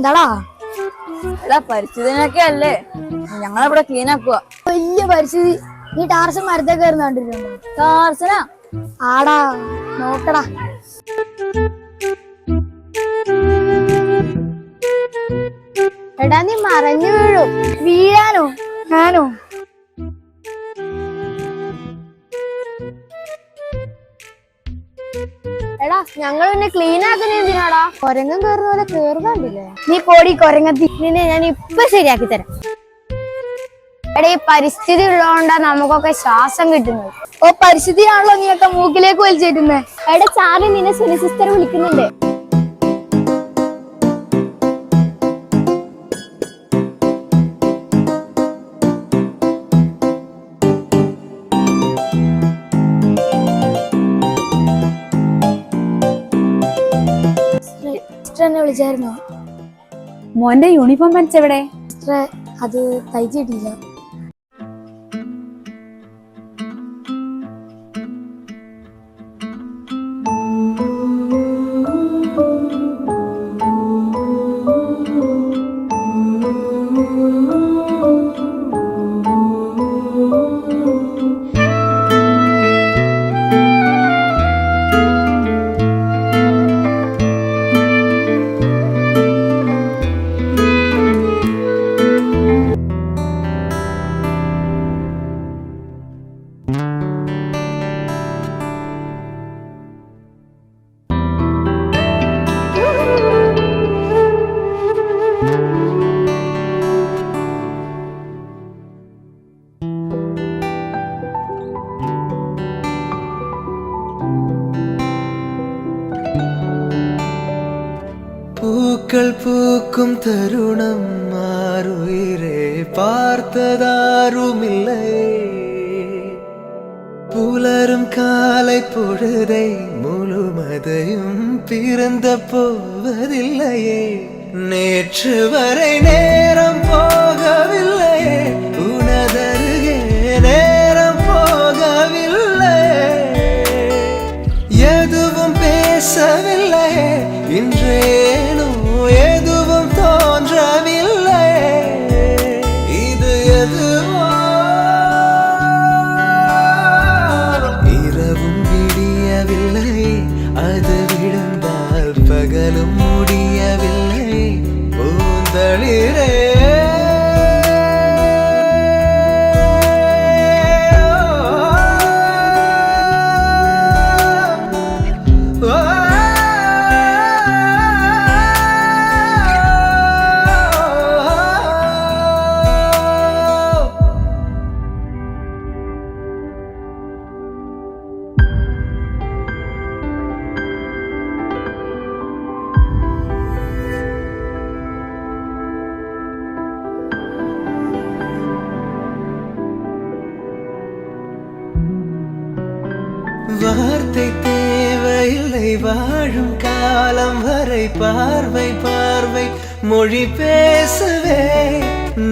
എന്താടാ? എടാ പരിസ്ഥിതിനൊക്കെ അല്ലേ ഞങ്ങളിവിടെ ക്ലീൻ ആക്കുക. വലിയ പരിസ്ഥിതി. നീ ടാർസൻ മരത്തെ കയറുന്ന കണ്ടിട്ടുണ്ടോ? ടാർസനാ? ആടാ, നോക്കടാ. എടാ നീ മറഞ്ഞു വീഴും. വീഴാനോ? ഞാനോ? എടാ ഞങ്ങൾ പിന്നെ ക്ലീൻ ആക്കുന്ന എന്തിനാടാ? കൊരങ്ങൻ കയറുന്ന പോലെ കേറുന്നുണ്ടില്ലേ? നീ പോടി കൊരങ്ങത്തി, നിന്നെ ഞാൻ ഇപ്പൊ ശരിയാക്കി തരാം. എടാ ഈ പരിസ്ഥിതി ഉള്ളതുകൊണ്ടാ നമുക്കൊക്കെ ശ്വാസം കിട്ടുന്നത്. ഓ പരിസ്ഥിതിയാണല്ലോ നീയൊക്കെ മൂക്കിലേക്ക് വലിച്ചേറ്റുന്നത്. എടാ ചാർലി, നിന്നെ സുനി സിസ്റ്റർ വിളിക്കുന്നുണ്ട്. എന്നെ വിളിച്ചായിരുന്നോ? മോന്റെ യൂണിഫോം പാൻസ് എവിടെ? അത് തയ്ച്ചിട്ടില്ല. பூக்கள் பூக்கும் தருணம் மாறுயிரே பார்த்ததாருமில்லை. புலரும் காலை பொழுதை முழுமதையும் பிறந்த போவதில்லையே. நேற்று வரை நேரம் போகவில்லையே, உனதருகே நேரம் போகவில்லை. எதுவும் பேசவில்லையே, இன்றேனோ எதுவும் தோன்றவில்லை. இது எதுவோ இரவும் விடியவில்லை, அது விழுந்தால் பகலும் முடியவில்லை. பூந்தளிரே வார்த்தை தேவையில்லை, வாழும் காலம் வரை பார்வை பார்வை மொழி பேசவே.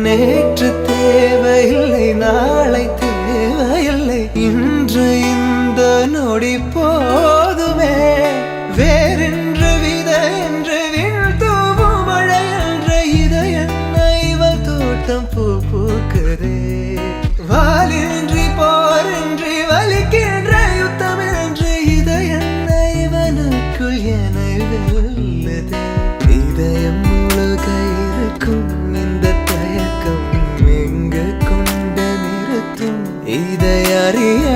நேற்று தேவையில்லை, நாளை தேவையில்லை, இன்று இந்த நொடி போதுமே. வேறென்று வித என்று வீழ்த்தூவும் மழை என்ற இதயன்ன இவள் தோட்டம் பூ பூக்குதே. வாலின்றி போரின்றி வலிக்கின்ற யுத்தம் என்று இதயன்ன இவனுக்குள் என வெல்லுதே. இதயம் முழுக இருக்கும் இந்த தயக்கம் எங்கு கொண்டு நிறுத்தும்? இதை அறிய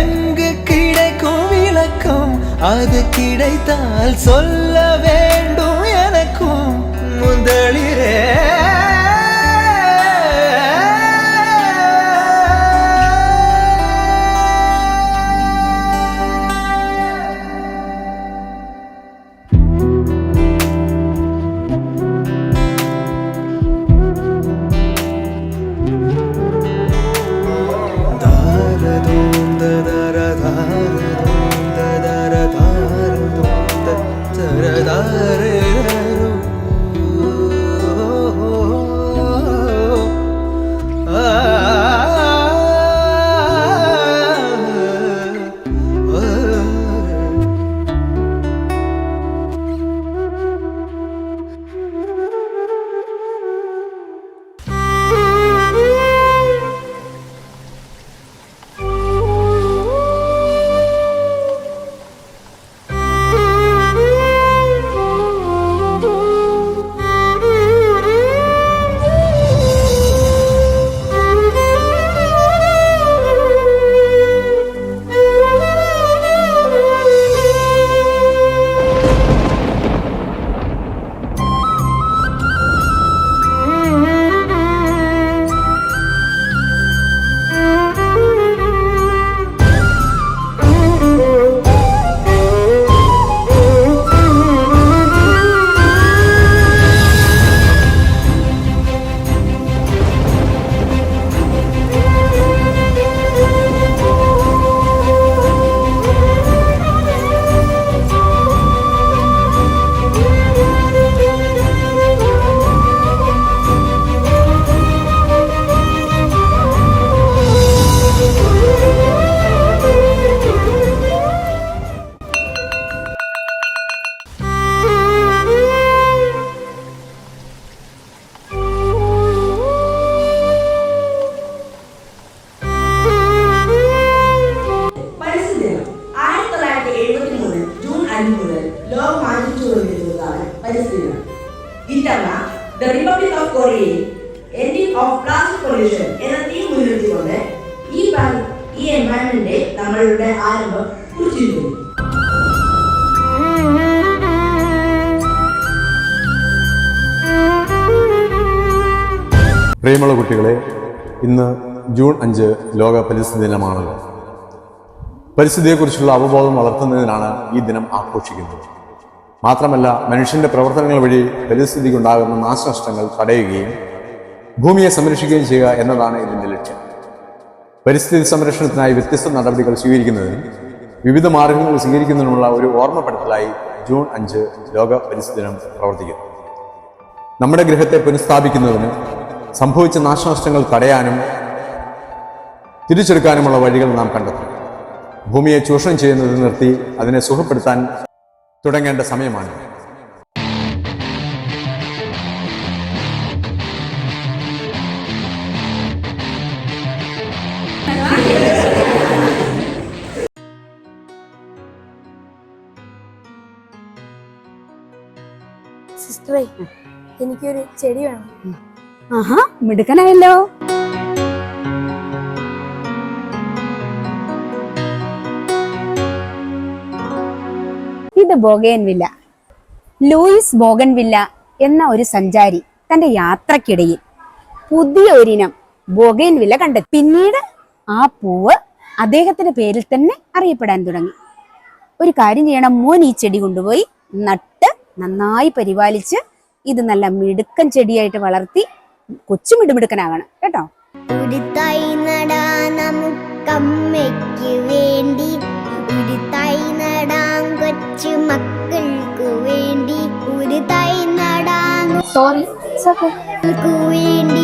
எங்கு கிடைக்கும் விளக்கம்? அது கிடைத்தால் சொல்ல வேண்டும் எனக்கும். முதலிரே ലോകമാനിച്ചുകൊണ്ടിരുന്നതാണ് പരിസ്ഥിതി ദിനം. ഇത്തവണ ദ റിപ്പബ്ലിക് ഓഫ് കൊറിയയിൽ എൻഡിങ് ഓഫ് പ്ലാസ്റ്റിക് പൊല്യൂഷൻ എന്ന തീം മുൻനിർത്തിക്കൊണ്ട് ഈ എൻവയൺമെന്റ് ഡേ നമ്മളുടെ ആരംഭം കുറിച്ചിരിക്കുന്നു. പ്രിയമുള്ള കുട്ടികളെ, ഇന്ന് ജൂൺ 5 ലോക പരിസ്ഥിതി ദിനമാണല്ലോ. പരിസ്ഥിതിയെക്കുറിച്ചുള്ള അവബോധം വളർത്തുന്നതിനാണ് ഈ ദിനം ആഘോഷിക്കുന്നത്. മാത്രമല്ല, മനുഷ്യന്റെ പ്രവർത്തനങ്ങൾ വഴി പരിസ്ഥിതിക്കുണ്ടാകുന്ന നാശനഷ്ടങ്ങൾ തടയുകയും ഭൂമിയെ സംരക്ഷിക്കുകയും ചെയ്യുക എന്നതാണ് ഇതിന്റെ ലക്ഷ്യം. പരിസ്ഥിതി സംരക്ഷണത്തിനായി വ്യത്യസ്ത നടപടികൾ സ്വീകരിക്കുന്നതിനും വിവിധ മാർഗങ്ങൾ സ്വീകരിക്കുന്നതിനുമുള്ള ഒരു ഓർമ്മപ്പെടുത്തലായി ജൂൺ 5 ലോക പരിസ്ഥിതി ദിനം പ്രവർത്തിക്കുന്നു. നമ്മുടെ ഗ്രഹത്തെ പുനഃസ്ഥാപിക്കുന്നതിന് സംഭവിച്ച നാശനഷ്ടങ്ങൾ തടയാനും തിരിച്ചെടുക്കാനുമുള്ള വഴികൾ നാം കണ്ടെത്തും. ഭൂമിയെ ചൂഷണം ചെയ്യുന്നത് നിർത്തി അതിനെ സുഖപ്പെടുത്താൻ തുടങ്ങേണ്ട സമയമാണ്. സിസ്റ്ററെ, എനിക്കൊരു ചെടി വേണം. ആഹാ, മിടുക്കനായല്ലോ. ഇത് ബോഗൻവില്ല. ലൂയിസ് ബോഗൻവില്ല എന്ന ഒരു സഞ്ചാരി തന്റെ യാത്രക്കിടയിൽ പുതിയ ഒരിനം ബോഗൻവില്ല കണ്ടെത്തി. പിന്നീട് ആ പൂവ് അദ്ദേഹത്തിന്റെ പേരിൽ തന്നെ അറിയപ്പെടാൻ തുടങ്ങി. ഒരു കാര്യം ചെയ്യണം, മോൻ ഈ ചെടി കൊണ്ടുപോയി നട്ട് നന്നായി പരിപാലിച്ച് ഇത് നല്ല മിടുക്കൻ ചെടിയായിട്ട് വളർത്തി കൊച്ചു മിടുമിടുക്കനാകണം കേട്ടോ. ഒരു തൈ നടാം നമുക്കമ്മയ്ക്ക് വേണ്ടി, ഒരു തൈ നടാം കൊച്ചു മക്കൾക്ക് വേണ്ടി, ഒരു തൈ നടാം സോറി വേണ്ടി.